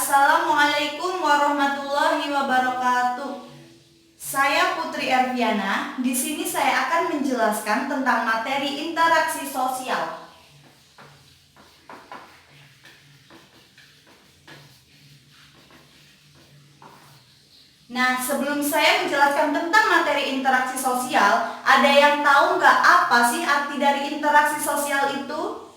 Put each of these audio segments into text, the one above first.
Assalamualaikum warahmatullahi wabarakatuh. Saya Putri Erviana. Di sini saya akan menjelaskan tentang materi interaksi sosial. Nah, sebelum saya menjelaskan tentang materi interaksi sosial, ada yang tahu nggak apa sih arti dari interaksi sosial itu?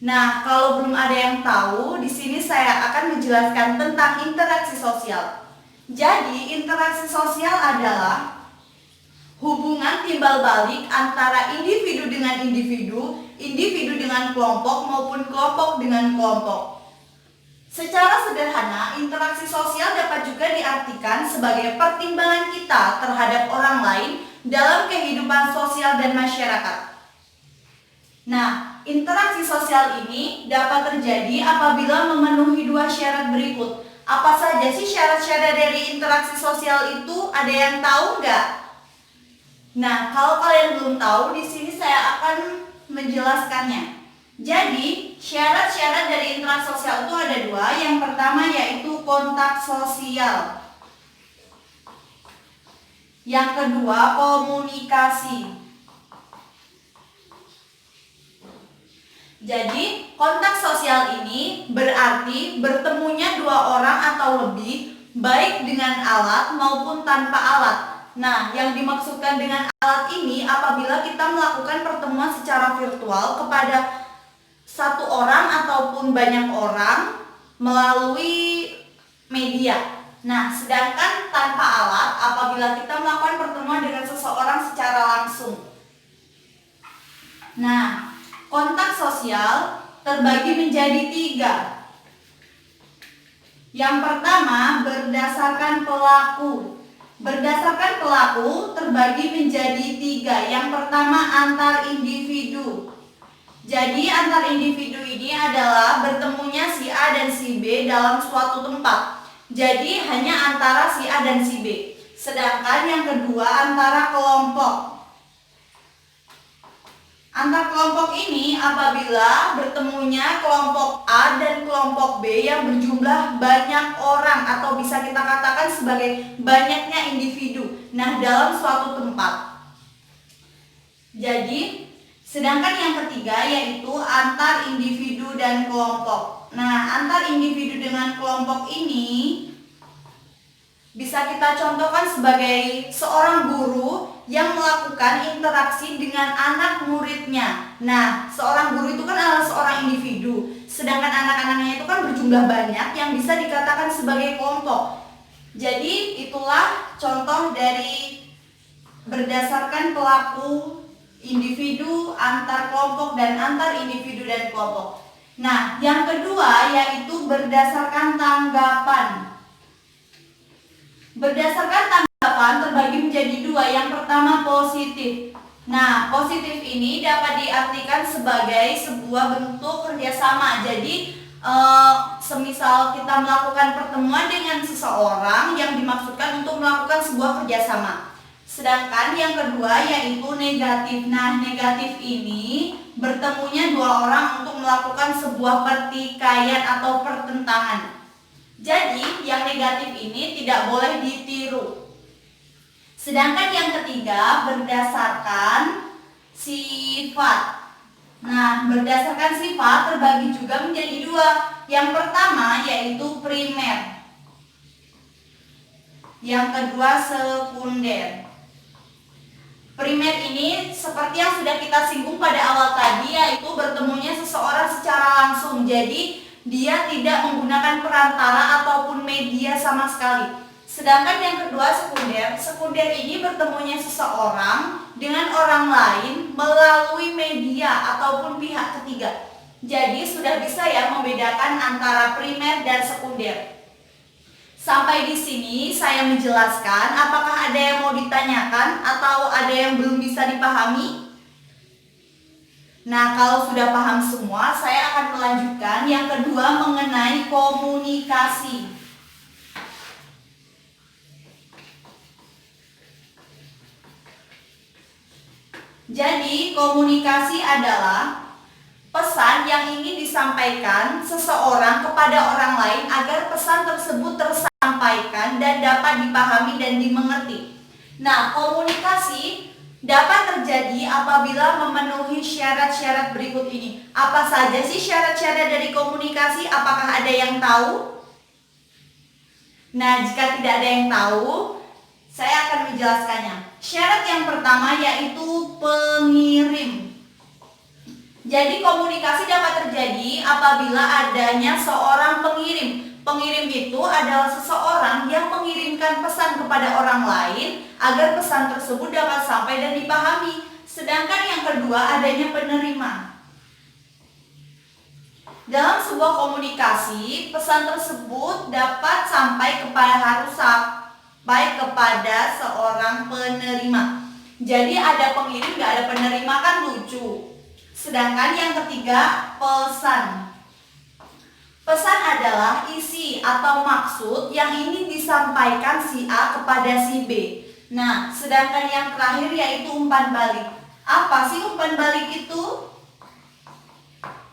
Nah, kalau belum ada yang tahu, di sini saya akan menjelaskan tentang interaksi sosial. Jadi, interaksi sosial adalah hubungan timbal balik antara individu dengan individu, individu dengan kelompok maupun kelompok dengan kelompok. Secara sederhana, interaksi sosial dapat juga diartikan sebagai pertimbangan kita terhadap orang lain dalam kehidupan sosial dan masyarakat. Nah, interaksi sosial ini dapat terjadi apabila memenuhi dua syarat berikut. Apa saja sih syarat-syarat dari interaksi sosial itu? Ada yang tahu nggak? Nah, kalau kalian belum tahu, di sini saya akan menjelaskannya. Jadi, syarat-syarat dari interaksi sosial itu ada dua. Yang pertama yaitu kontak sosial. Yang kedua, komunikasi. Jadi, kontak sosial ini berarti bertemunya dua orang atau lebih, baik dengan alat maupun tanpa alat. Nah, yang dimaksudkan dengan alat ini apabila kita melakukan pertemuan secara virtual kepada satu orang ataupun banyak orang melalui media. Nah, sedangkan tanpa alat apabila kita melakukan pertemuan dengan seseorang secara langsung. Nah, kontak sosial terbagi menjadi tiga. Yang pertama, berdasarkan pelaku. Berdasarkan pelaku terbagi menjadi tiga. Yang pertama, antar individu. Jadi, antar individu ini adalah bertemunya si A dan si B dalam suatu tempat. Jadi, hanya antara si A dan si B. Sedangkan yang kedua, antara kelompok. Antar kelompok ini apabila bertemunya kelompok A dan kelompok B yang berjumlah banyak orang atau bisa kita katakan sebagai banyaknya individu. Nah, dalam suatu tempat. Jadi, sedangkan yang ketiga yaitu antar individu dan kelompok. Nah, antar individu dengan kelompok ini bisa kita contohkan sebagai seorang guru yang melakukan interaksi dengan anak muridnya. Nah, seorang guru itu kan adalah seorang individu, sedangkan anak-anaknya itu kan berjumlah banyak yang bisa dikatakan sebagai kelompok. Jadi, itulah contoh dari berdasarkan pelaku, individu, antar kelompok, dan antar individu dan kelompok. Nah, yang kedua yaitu berdasarkan tanggapan. Berdasarkan tanggapan terbagi menjadi dua. Yang pertama, positif. Nah, positif ini dapat diartikan sebagai sebuah bentuk kerjasama. Jadi, semisal kita melakukan pertemuan dengan seseorang yang dimaksudkan untuk melakukan sebuah kerjasama. Sedangkan yang kedua yaitu negatif. Nah, negatif ini bertemunya dua orang untuk melakukan sebuah pertikaian atau pertentangan. Jadi, yang negatif ini tidak boleh ditiru. Sedangkan yang ketiga berdasarkan sifat. Nah, berdasarkan sifat terbagi juga menjadi dua. Yang pertama yaitu primer. Yang kedua sekunder. Primer ini seperti yang sudah kita singgung pada awal tadi, yaitu bertemunya seseorang secara langsung. Jadi, dia tidak menggunakan perantara ataupun media sama sekali. Sedangkan yang kedua sekunder. Sekunder ini bertemunya seseorang dengan orang lain melalui media ataupun pihak ketiga. Jadi sudah bisa ya membedakan antara primer dan sekunder. Sampai di sini saya menjelaskan. Apakah ada yang mau ditanyakan atau ada yang belum bisa dipahami? Nah, kalau sudah paham semua, saya akan melanjutkan. Yang kedua mengenai komunikasi. Jadi, komunikasi adalah pesan yang ingin disampaikan seseorang kepada orang lain agar pesan tersebut tersampaikan dan dapat dipahami dan dimengerti. Nah, komunikasi dapat terjadi apabila memenuhi syarat-syarat berikut ini. Apa saja sih syarat-syarat dari komunikasi? Apakah ada yang tahu? Nah, jika tidak ada yang tahu, saya akan menjelaskannya. Syarat yang pertama yaitu pengirim. Jadi komunikasi dapat terjadi apabila adanya seorang pengirim. Pengirim itu adalah seseorang yang mengirimkan pesan kepada orang lain agar pesan tersebut dapat sampai dan dipahami. Sedangkan yang kedua adanya penerima. Dalam sebuah komunikasi, pesan tersebut dapat sampai kepada kepada seorang penerima. Jadi ada pengirim gak ada penerima kan lucu. Sedangkan yang ketiga pesan. Pesan adalah isi atau maksud yang ingin disampaikan si A kepada si B. Nah, sedangkan yang terakhir yaitu umpan balik. Apa sih umpan balik itu?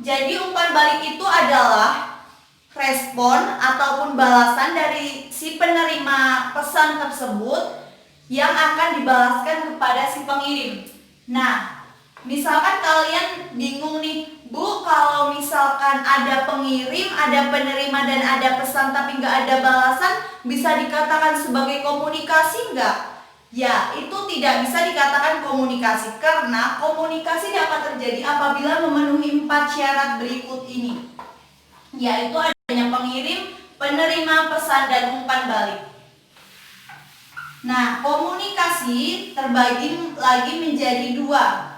Jadi umpan balik itu adalah respon ataupun balasan dari si penerima pesan tersebut yang akan dibalaskan kepada si pengirim. Nah, misalkan kalian bingung nih, Bu, kalau misalkan ada pengirim, ada penerima, dan ada pesan tapi nggak ada balasan, bisa dikatakan sebagai komunikasi nggak? Ya, itu tidak bisa dikatakan komunikasi karena komunikasi dapat terjadi apabila memenuhi 4 syarat berikut ini, yaitu adanya pengirim, penerima, pesan, dan umpan balik. Nah, komunikasi terbagi lagi menjadi dua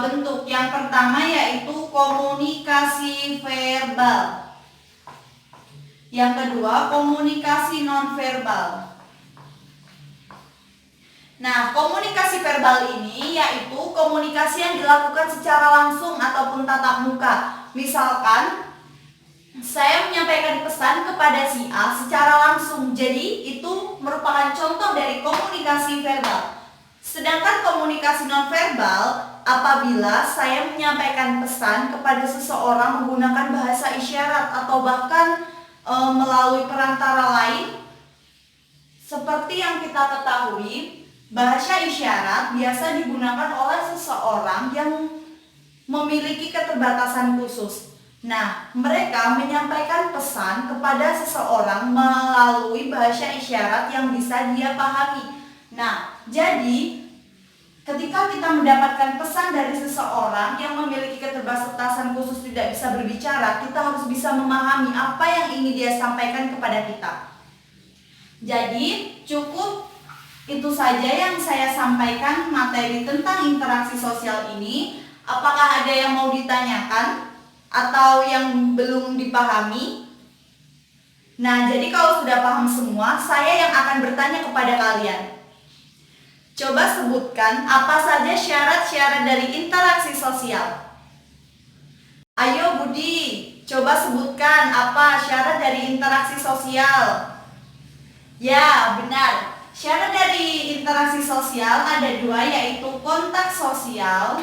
bentuk. Yang pertama yaitu komunikasi verbal. Yang kedua komunikasi nonverbal. Nah, komunikasi verbal ini yaitu komunikasi yang dilakukan secara langsung ataupun tatap muka. Misalkan saya menyampaikan pesan kepada si A secara langsung. Jadi itu merupakan contoh dari komunikasi verbal. Sedangkan komunikasi nonverbal apabila saya menyampaikan pesan kepada seseorang menggunakan bahasa isyarat atau bahkan melalui perantara lain. Seperti yang kita ketahui, bahasa isyarat biasa digunakan oleh seseorang yang memiliki keterbatasan khusus. Nah, mereka menyampaikan pesan kepada seseorang melalui bahasa isyarat yang bisa dia pahami. Nah, jadi ketika kita mendapatkan pesan dari seseorang yang memiliki keterbatasan khusus tidak bisa berbicara, kita harus bisa memahami apa yang ingin dia sampaikan kepada kita. Jadi, cukup itu saja yang saya sampaikan materi tentang interaksi sosial ini. Apakah ada yang mau ditanyakan atau yang belum dipahami? Nah, jadi kalau sudah paham semua, saya yang akan bertanya kepada kalian. Coba sebutkan apa saja syarat-syarat dari interaksi sosial. Ayo Budi, coba sebutkan apa syarat dari interaksi sosial. Ya, benar. Syarat dari interaksi sosial ada 2, yaitu kontak sosial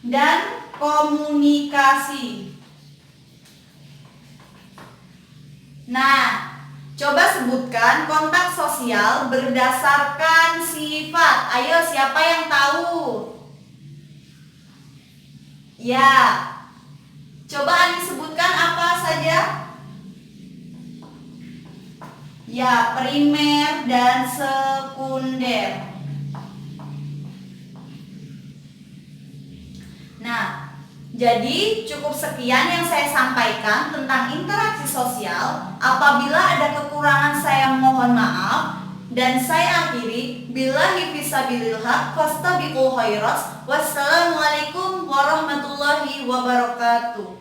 dan komunikasi. Nah, coba sebutkan kontak sosial berdasarkan sifat. Ayo, siapa yang tahu? Ya, coba Ani sebutkan apa saja? Ya, primer dan sekunder. Nah, jadi cukup sekian yang saya sampaikan tentang interaksi sosial. Apabila ada kekurangan saya mohon maaf. Dan saya akhiri, billahi fisabilil haq fastabiqul khairat. Wassalamualaikum warahmatullahi wabarakatuh.